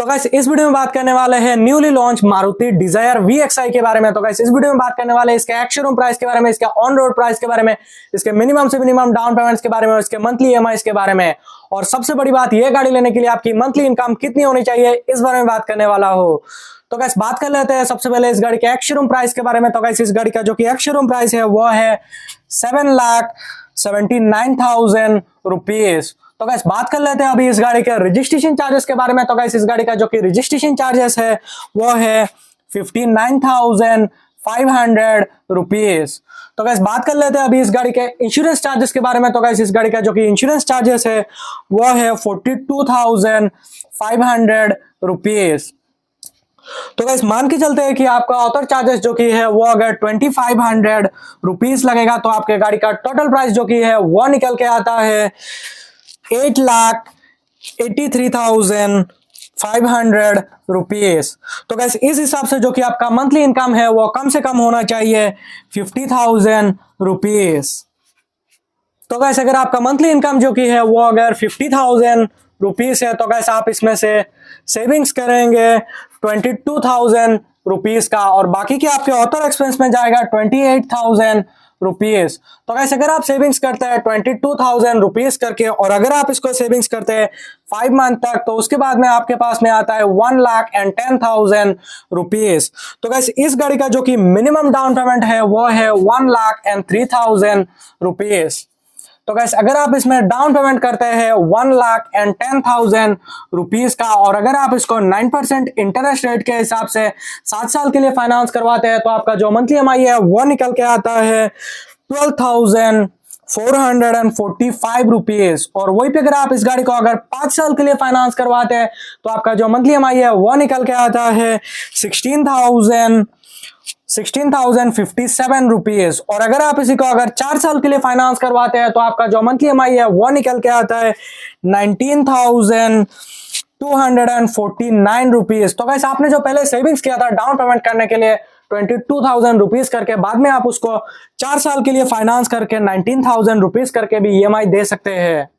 Guys इस video में बात करने वाले हैं newly launch Maruti Dzire VXI के बारे में। तो गाइस इस वीडियो में बात करने वाले हैं इसके एक्स शोरूम प्राइस के बारे में, इसके ऑन रोड प्राइस के बारे में, इसके मिनिमम से मिनिमम डाउन पेमेंट्स के बारे में, इसके मंथली EMI के बारे में, और सबसे बड़ी बात ये गाड़ी लेने के लिए आपकी मंथली इनकम कितनी होनी चाहिए इस बारे में बात करने वाला हो। तो गाइस बात कर लेते हैं सबसे पहले इस गाड़ी के एक्स शोरूम प्राइस के बारे में। तो गाइस इस गाड़ी का जो कि एक्स शोरूम प्राइस है वो है 7,79,000 रुपीज। तो गाइस बात कर लेते हैं अभी इस गाड़ी के रजिस्ट्रेशन चार्जेस के बारे में। तो गाइस इस गाड़ी का जो कि रजिस्ट्रेशन चार्जेस है वो है 59,500 रुपीज। तो गाइस बात कर लेते हैं अभी इस गाड़ी के इंश्योरेंस चार्जेस के बारे में। तो गाइस इस गाड़ी का जो कि इंश्योरेंस चार्जेस है वो है 42,500 रुपीज। तो गाइस मान के चलते हैं कि आपका ऑथर चार्जेस जो कि है वो अगर 2500 रुपीज लगेगा तो आपके गाड़ी का टोटल प्राइस जो कि है वो निकल के आता है 8,83,500 रुपीज। तो गाइस इस हिसाब से जो कि आपका मंथली इनकम है वो कम से कम होना चाहिए 50,000 रुपीज। तो गाइस अगर आपका मंथली इनकम जो कि है वो अगर 50,000 रुपीज है तो गाइस आप इसमें से सेविंग्स करेंगे 22,000 रुपीज का, और बाकी के आपके ऑथर एक्सपेंस में जाएगा 28,000 रुपीज। तो गाइस अगर आप सेविंग्स करते हैं 22,000 रुपीज करके, और अगर आप इसको सेविंग्स करते हैं 5 मंथ तक, तो उसके बाद में आपके पास में आता है 1,10,000 रुपीज। तो गाइस इस गाड़ी का जो कि मिनिमम डाउन पेमेंट है वो है 1,03,000 रुपीज। तो गाइस अगर आप इसमें डाउन पेमेंट करते हैं 1,10,000 रुपीज का, और अगर आप इसको 9% इंटरेस्ट रेट के हिसाब से 7 साल के लिए फाइनेंस करवाते हैं तो आपका जो मंथली EMI है वो निकल के आता है 12,445 रुपीज। और वही पे अगर आप इस गाड़ी को अगर 5 साल के लिए फाइनेंस करवाते हैं तो आपका जो मंथली EMI है वो निकल के आता है 16,057 रुपीज। और अगर आप इसी को अगर 4 साल के लिए फाइनेंस करवाते हैं तो आपका जो मंथली EMI है वो निकल के आता है 19,249 रुपीज। तो गाइस आपने जो पहले सेविंग्स किया था डाउन पेमेंट करने के लिए 22,000 रुपीज करके, बाद में आप उसको 4 साल के लिए फाइनेंस करके 19,000 रुपीज करके भी EMI दे सकते हैं।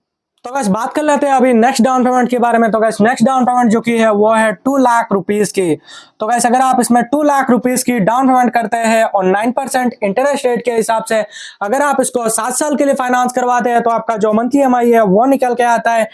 तो गाइस बात कर लेते हैं अभी नेक्स्ट डाउन पेमेंट के बारे में। तो गाइस नेक्स्ट डाउन पेमेंट जो की है वो है 2 लाख रुपीज की। तो गाइस अगर आप इसमें 2 लाख रुपीज की डाउन पेमेंट करते हैं और 9% इंटरेस्ट रेट के हिसाब से अगर आप इसको 7 साल के लिए फाइनेंस करवाते हैं तो आपका जो मंथली EMI है वो निकल के आता है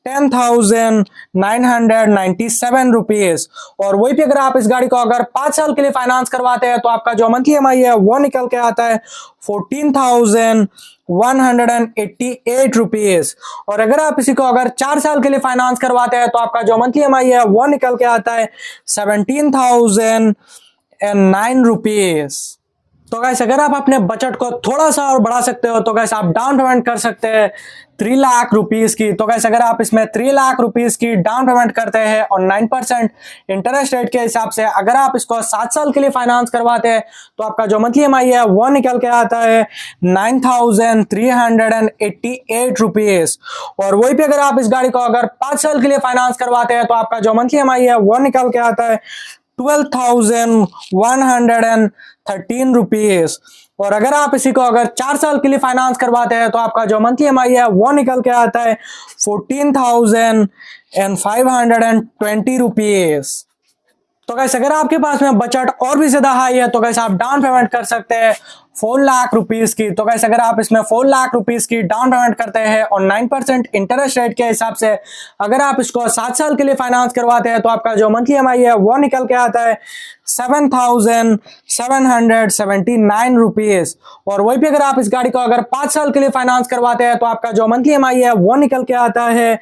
10,997 रुपीज। और वही पे अगर आप इस गाड़ी को अगर 5 साल के लिए फाइनेंस करवाते हैं तो आपका जो मंथली EMI है वो निकल के आता है 14,188 रुपीज। और अगर आप इसी को अगर 4 साल के लिए फाइनेंस करवाते हैं तो आपका जो मंथली EMI है वो निकल के आता है 17,009 रुपीज। तो गाइस अगर आप अपने बजट को थोड़ा सा और बढ़ा सकते हो तो गाइस आप डाउन पेमेंट कर सकते हैं 3 लाख रुपीज की। तो गाइस अगर आप इसमें 3 लाख रुपीज की डाउन पेमेंट करते हैं और 9% इंटरेस्ट रेट के हिसाब से अगर आप इसको 7 साल के लिए फाइनेंस करवाते हैं तो आपका जो मंथली EMI है वो निकल के आता है 9,388 रुपीज। और वही पे अगर आप इस गाड़ी को अगर 5 साल के लिए फाइनेंस करवाते हैं तो आपका जो मंथली EMI है वो निकल के आता है 12,113 रुपीज। और अगर आप इसी को अगर 4 साल के लिए फाइनेंस करवाते हैं तो आपका जो मंथली EMI है वो निकल के आता है 14,520 रुपीज। तो गाइस अगर आपके पास में बजट और भी ज्यादा हाई है तो गाइस आप डाउन पेमेंट कर सकते हैं 4 लाख रुपीज की। तो गाइस अगर आप इसमें 4 लाख रुपीज की डाउन पेमेंट करते हैं और 9% इंटरेस्ट रेट के हिसाब से अगर आप इसको 7 साल के लिए फाइनेंस करवाते हैं तो आपका जो मंथली EMI है वो निकल के आता है 7,779 रुपीज। और वही पे अगर आप इस गाड़ी को अगर 5 साल के लिए फाइनेंस करवाते हैं तो आपका जो मंथली EMI है वो निकल के आता है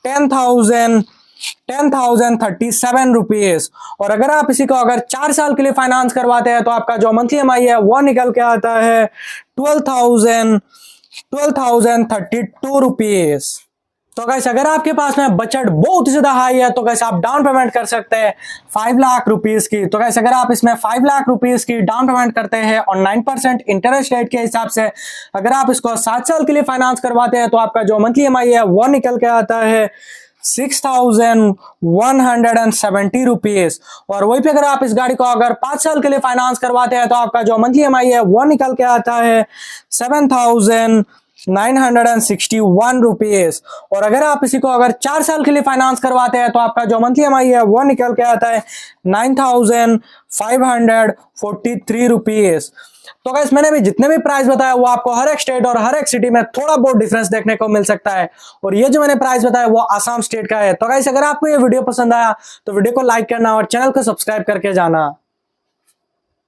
10,037 रुपीज। और अगर आप इसी को अगर 4 साल के लिए फाइनेंस करवाते हैं तो आपका जो मंथली EMI है वो निकल के आता है 12,032 रुपीज। तो गाइस अगर आपके पास में बजट बहुत ज्यादा हाई है तो गाइस आप डाउन पेमेंट कर सकते हैं 5 लाख रुपीज की। तो गाइस अगर आप इसमें 5 लाख रुपीज की डाउन पेमेंट करते हैं और 9% इंटरेस्ट रेट के हिसाब से अगर आप इसको 7 साल के लिए फाइनेंस करवाते हैं तो आपका जो मंथली EMI है वो निकल के आता है 6,170 रुपीज। और वही पे अगर आप इस गाड़ी को अगर 5 साल के लिए फाइनेंस करवाते हैं तो आपका जो मंथली EMI है वो निकल के आता है 961 रुपीज। और अगर आप इसी को अगर 4 साल के लिए फाइनेंस करवाते हैं तो आपका जो मंथली EMI है वो निकल के आता है 9,543 रुपीज। तो गाइस मैंने भी जितने भी प्राइस बताया वो आपको हर एक स्टेट और हर एक सिटी में थोड़ा बहुत डिफरेंस देखने को मिल सकता है। और ये जो मैंने प्राइस बताया वो आसाम स्टेट का है। तो गाइस अगर आपको ये वीडियो पसंद आया तो वीडियो को लाइक करना और चैनल को सब्सक्राइब करके जाना।